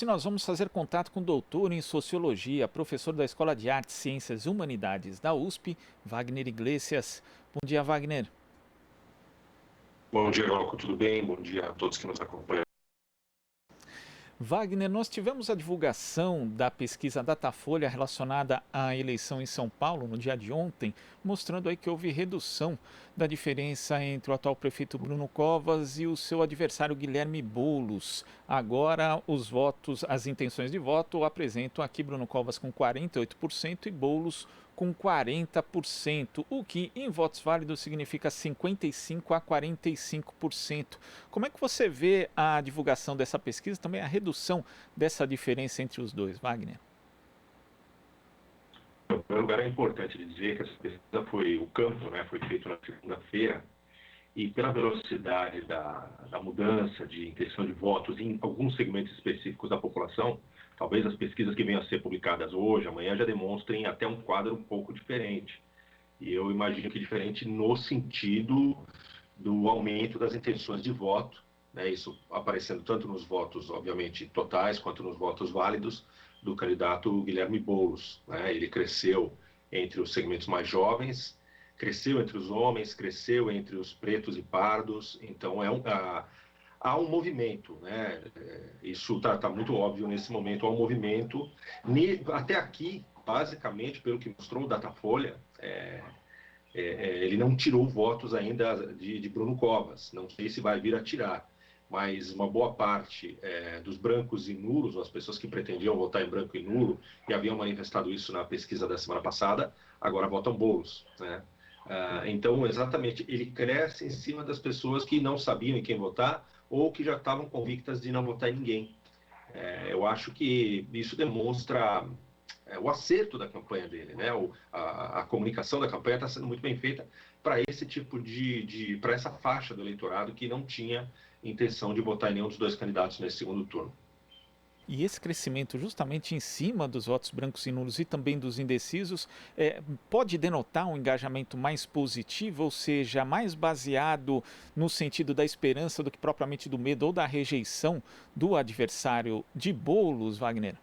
minutos e nós vamos fazer contato com o doutor em Sociologia, professor da Escola de Artes, Ciências e Humanidades da USP, Wagner Iglesias. Bom dia, Wagner. Bom dia, Glauco, tudo bem? Bom dia a todos que nos acompanham. Wagner, nós tivemos a divulgação da pesquisa Datafolha relacionada à eleição em São Paulo no dia de ontem, mostrando aí que houve redução da diferença entre o atual prefeito Bruno Covas e o seu adversário Guilherme Boulos. Agora os votos, as intenções de voto apresentam aqui Bruno Covas com 48% e Boulos com 40%, o que em votos válidos significa 55% a 45%. Como é que você vê a divulgação dessa pesquisa, também a redução dessa diferença entre os dois, Wagner? Em primeiro lugar, é importante dizer que essa pesquisa foi feito na segunda-feira, e pela velocidade da mudança de intenção de votos em alguns segmentos específicos da população, talvez as pesquisas que venham a ser publicadas hoje, amanhã, já demonstrem até um quadro um pouco diferente. E eu imagino que diferente no sentido do aumento das intenções de voto, né, isso aparecendo tanto nos votos, obviamente, totais, quanto nos votos válidos do candidato Guilherme Boulos. Né? Ele cresceu entre os segmentos mais jovens, cresceu entre os homens, cresceu entre os pretos e pardos, então há um movimento, né? Isso está muito óbvio nesse momento, há um movimento. Até aqui, basicamente, pelo que mostrou o Datafolha, ele não tirou votos ainda de Bruno Covas, não sei se vai vir a tirar, mas uma boa parte dos brancos e nulos, as pessoas que pretendiam votar em branco e nulo, e haviam manifestado isso na pesquisa da semana passada, agora votam Boulos, né? Então, exatamente, ele cresce em cima das pessoas que não sabiam em quem votar ou que já estavam convictas de não votar em ninguém. Eu acho que isso demonstra o acerto da campanha dele, né? A comunicação da campanha está sendo muito bem feita para esse tipo para essa faixa do eleitorado que não tinha intenção de votar em nenhum dos dois candidatos nesse segundo turno. E esse crescimento justamente em cima dos votos brancos e nulos e também dos indecisos pode denotar um engajamento mais positivo, ou seja, mais baseado no sentido da esperança do que propriamente do medo ou da rejeição do adversário de Boulos, Wagner?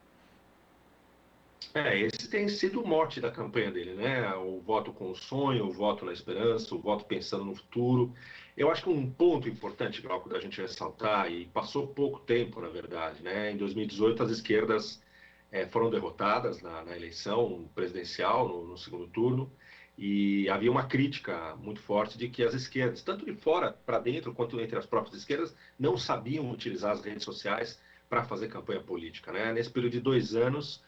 Esse tem sido o mote da campanha dele, né? O voto com o sonho, o voto na esperança, o voto pensando no futuro. Eu acho que um ponto importante, Glauco, da gente ressaltar, e passou pouco tempo, na verdade, né? Em 2018, as esquerdas foram derrotadas na eleição presidencial, no segundo turno, e havia uma crítica muito forte de que as esquerdas, tanto de fora para dentro, quanto entre as próprias esquerdas, não sabiam utilizar as redes sociais para fazer campanha política, né? Nesse período de 2 anos,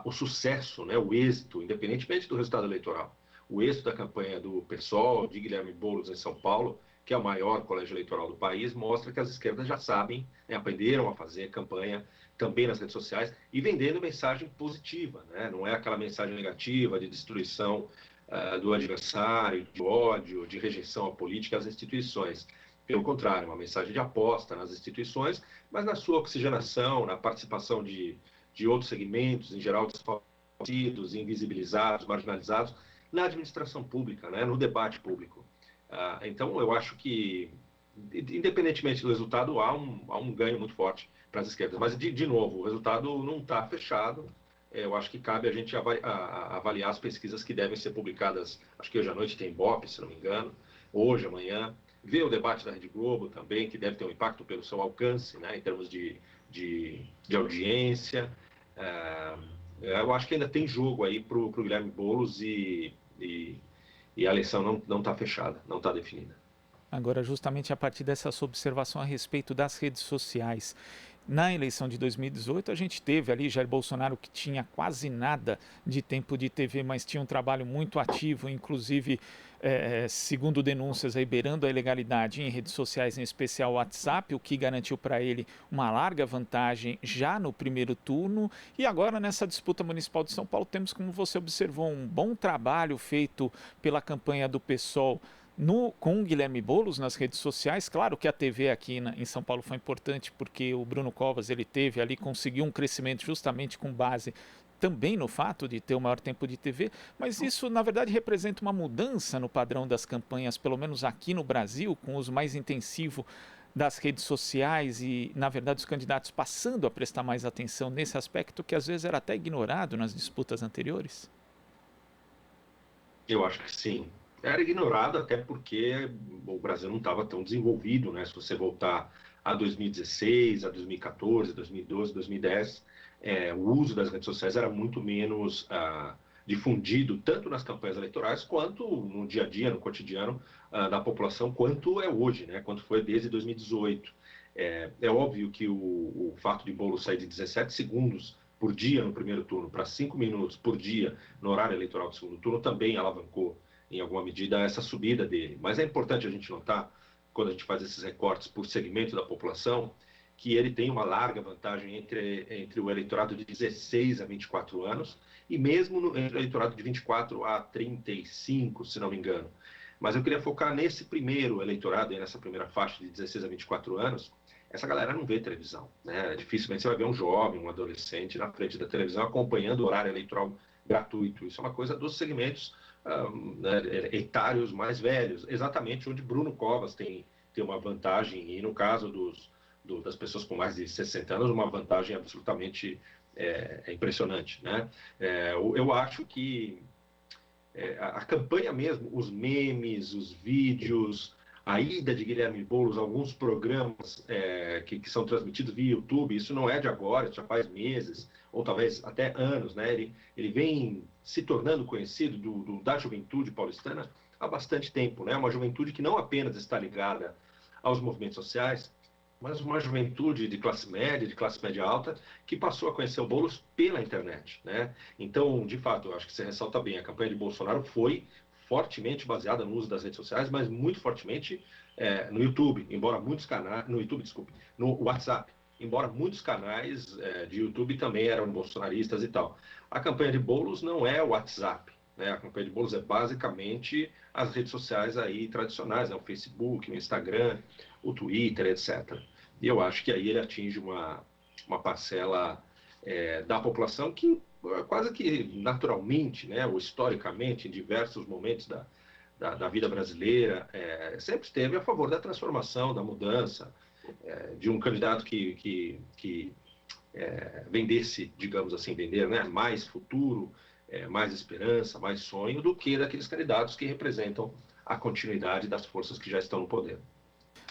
o sucesso, né, o êxito, independentemente do resultado eleitoral, o êxito da campanha do PSOL, de Guilherme Boulos em São Paulo, que é o maior colégio eleitoral do país, mostra que as esquerdas já sabem, né, aprenderam a fazer campanha também nas redes sociais e vendendo mensagem positiva, né, não é aquela mensagem negativa de destruição do adversário, de ódio, de rejeição à política e às instituições. Pelo contrário, uma mensagem de aposta nas instituições, mas na sua oxigenação, na participação de outros segmentos, em geral desfavorecidos, invisibilizados, marginalizados, na administração pública, né, no debate público. Então, eu acho que, independentemente do resultado, há um ganho muito forte para as esquerdas. Mas, de novo, o resultado não está fechado. Eu acho que cabe a gente avaliar as pesquisas que devem ser publicadas, acho que hoje à noite tem Ibope, se não me engano, hoje, amanhã, ver o debate da Rede Globo também, que deve ter um impacto pelo seu alcance, né, em termos de audiência. Eu acho que ainda tem jogo aí para o Guilherme Boulos e a eleição não está fechada, não está definida. Agora, justamente a partir dessa sua observação a respeito das redes sociais, na eleição de 2018 a gente teve ali Jair Bolsonaro, que tinha quase nada de tempo de TV, mas tinha um trabalho muito ativo, inclusive segundo denúncias aí, beirando a ilegalidade em redes sociais, em especial o WhatsApp, o que garantiu para ele uma larga vantagem já no primeiro turno. E agora nessa disputa municipal de São Paulo temos, como você observou, um bom trabalho feito pela campanha do PSOL com o Guilherme Boulos nas redes sociais. Claro que a TV aqui em São Paulo foi importante, porque o Bruno Covas, ele teve ali, conseguiu um crescimento justamente com base também no fato de ter o maior tempo de TV, mas isso na verdade representa uma mudança no padrão das campanhas, pelo menos aqui no Brasil, com uso mais intensivo das redes sociais e, na verdade, os candidatos passando a prestar mais atenção nesse aspecto que às vezes era até ignorado nas disputas anteriores? Eu acho que sim. Era ignorado até porque o Brasil não estava tão desenvolvido, né? Se você voltar a 2016, a 2014, 2012, 2010, o uso das redes sociais era muito menos difundido, tanto nas campanhas eleitorais, quanto no dia a dia, no cotidiano da população, quanto é hoje, né? Quanto foi desde 2018. É óbvio que o fato de Boulos sair de 17 segundos por dia no primeiro turno para 5 minutos por dia no horário eleitoral do segundo turno também alavancou, em alguma medida, essa subida dele. Mas é importante a gente notar, quando a gente faz esses recortes por segmento da população, que ele tem uma larga vantagem entre o eleitorado de 16 a 24 anos e mesmo no eleitorado de 24 a 35, se não me engano. Mas eu queria focar nesse primeiro eleitorado, nessa primeira faixa de 16 a 24 anos. Essa galera não vê televisão, né? Dificilmente você vai ver um jovem, um adolescente na frente da televisão acompanhando o horário eleitoral gratuito. Isso é uma coisa dos segmentos né, etários mais velhos, exatamente onde Bruno Covas tem uma vantagem, e no caso das pessoas com mais de 60 anos, uma vantagem absolutamente impressionante, né? Eu acho que a campanha mesmo, os memes, os vídeos, a ida de Guilherme Boulos, alguns programas que são transmitidos via YouTube, isso não é de agora, isso já faz meses, ou talvez até anos, né? Ele vem se tornando conhecido da juventude paulistana há bastante tempo, né? Uma juventude que não apenas está ligada aos movimentos sociais, mas uma juventude de classe média alta, que passou a conhecer o Boulos pela internet, né? Então, de fato, eu acho que você ressalta bem, a campanha de Bolsonaro foi fortemente baseada no uso das redes sociais, mas muito fortemente no YouTube, embora muitos canais, no YouTube, desculpe, no WhatsApp, embora muitos canais de YouTube também eram bolsonaristas e tal. A campanha de Boulos não é o WhatsApp, né? A campanha de Boulos é basicamente as redes sociais aí tradicionais, né? O Facebook, o Instagram, o Twitter, etc. E eu acho que aí ele atinge uma parcela da população que quase que naturalmente, né, ou historicamente, em diversos momentos da vida brasileira, sempre esteve a favor da transformação, da mudança, de um candidato que vendesse, digamos assim, vender, né, mais futuro, mais esperança, mais sonho, do que daqueles candidatos que representam a continuidade das forças que já estão no poder.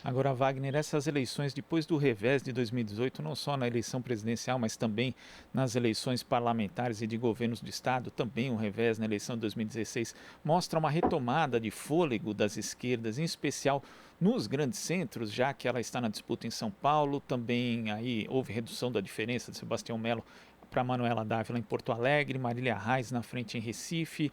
Agora, Wagner, essas eleições, depois do revés de 2018, não só na eleição presidencial, mas também nas eleições parlamentares e de governos do Estado, também um revés na eleição de 2016, mostra uma retomada de fôlego das esquerdas, em especial nos grandes centros, já que ela está na disputa em São Paulo. Também aí houve redução da diferença de Sebastião Melo para Manuela Dávila em Porto Alegre, Marília Reis na frente em Recife,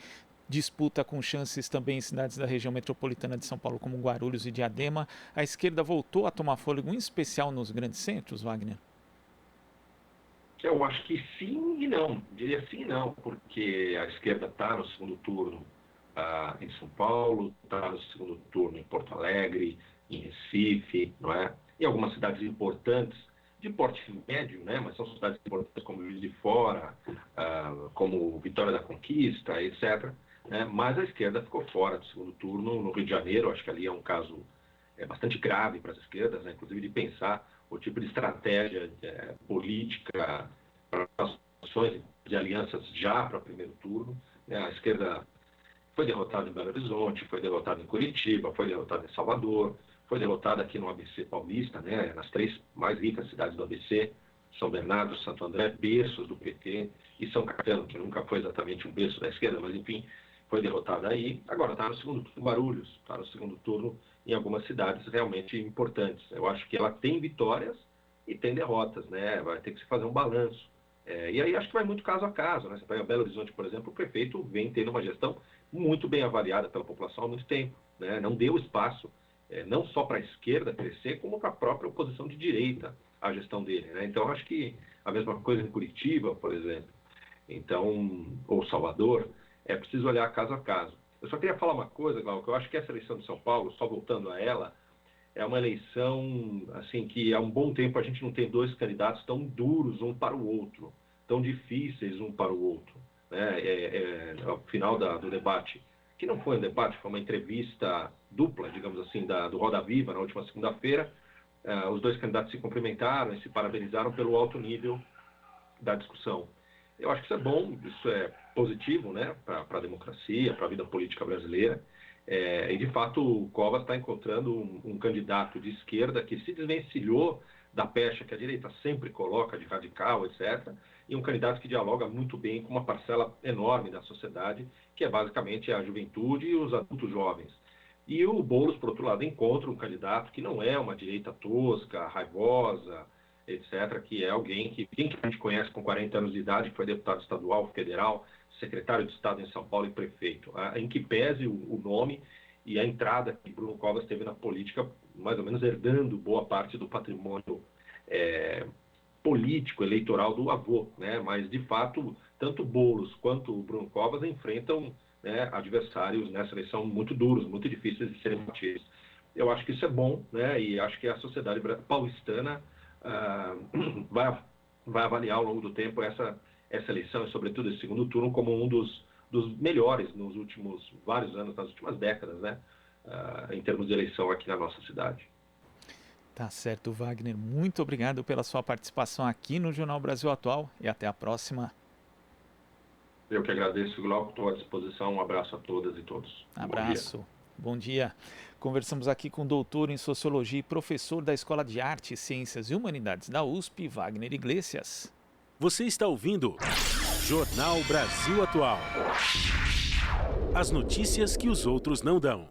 disputa com chances também em cidades da região metropolitana de São Paulo, como Guarulhos e Diadema. A esquerda voltou a tomar fôlego, em especial nos grandes centros, Wagner? Eu acho que sim e não. Diria sim e não, porque a esquerda está no segundo turno em São Paulo, está no segundo turno em Porto Alegre, em Recife, não é? Em algumas cidades importantes, de porte médio, né? Mas são cidades importantes como Juiz de Fora, como Vitória da Conquista, etc. Né? Mas a esquerda ficou fora do segundo turno no Rio de Janeiro. Acho que ali é um caso bastante grave para as esquerdas, né? Inclusive de pensar o tipo de estratégia política para as ações de alianças já para o primeiro turno. Né? A esquerda foi derrotada em Belo Horizonte, foi derrotada em Curitiba, foi derrotada em Salvador, foi derrotada aqui no ABC Paulista, né? Nas três mais ricas cidades do ABC, São Bernardo, Santo André, berços do PT, e São Caetano, que nunca foi exatamente um berço da esquerda, mas enfim, foi derrotada aí. Agora está no segundo turno, Guarulhos, está no segundo turno em algumas cidades realmente importantes. Eu acho que ela tem vitórias e tem derrotas, né? Vai ter que se fazer um balanço. E aí acho que vai muito caso a caso, né? Você pega Belo Horizonte, por exemplo, o prefeito vem tendo uma gestão muito bem avaliada pela população há muito tempo, né? Não deu espaço, não só para a esquerda crescer, como para a própria oposição de direita à gestão dele, né? Então acho que a mesma coisa em Curitiba, por exemplo, então, ou Salvador, é preciso olhar caso a caso. Eu só queria falar uma coisa, Glauco, que eu acho que essa eleição de São Paulo, só voltando a ela, é uma eleição assim que há um bom tempo a gente não tem dois candidatos tão duros um para o outro, tão difíceis um para o outro. Né? Ao final do debate, que não foi um debate, foi uma entrevista dupla, digamos assim, do Roda Viva, na última segunda-feira, Os dois candidatos se cumprimentaram e se parabenizaram pelo alto nível da discussão. Eu acho que isso é bom, isso é positivo, né, para a democracia, para a vida política brasileira. E, de fato, o Covas está encontrando um candidato de esquerda que se desvencilhou da pecha que a direita sempre coloca, de radical, etc., e um candidato que dialoga muito bem com uma parcela enorme da sociedade, que é basicamente a juventude e os adultos jovens. E o Boulos, por outro lado, encontra um candidato que não é uma direita tosca, raivosa, etc., que é alguém que a gente conhece com 40 anos de idade, que foi deputado estadual, federal, secretário de Estado em São Paulo e prefeito, em que pese o nome e a entrada que Bruno Covas teve na política, mais ou menos herdando boa parte do patrimônio político, eleitoral do avô, né? Mas, de fato, tanto Boulos quanto o Bruno Covas enfrentam, né, adversários nessa eleição muito duros, muito difíceis de serem batidos. Eu acho que isso é bom, né? E acho que a sociedade paulistana vai avaliar ao longo do tempo essa eleição e, sobretudo, esse segundo turno como um dos melhores nos últimos vários anos, nas últimas décadas, né? Em termos de eleição aqui na nossa cidade. Tá certo, Wagner. Muito obrigado pela sua participação aqui no Jornal Brasil Atual e até a próxima. Eu que agradeço, Glauco, estou à disposição. Um abraço a todas e todos. Abraço. Bom dia. Conversamos aqui com o doutor em Sociologia e professor da Escola de Artes, Ciências e Humanidades da USP, Wagner Iglesias. Você está ouvindo Jornal Brasil Atual. As notícias que os outros não dão.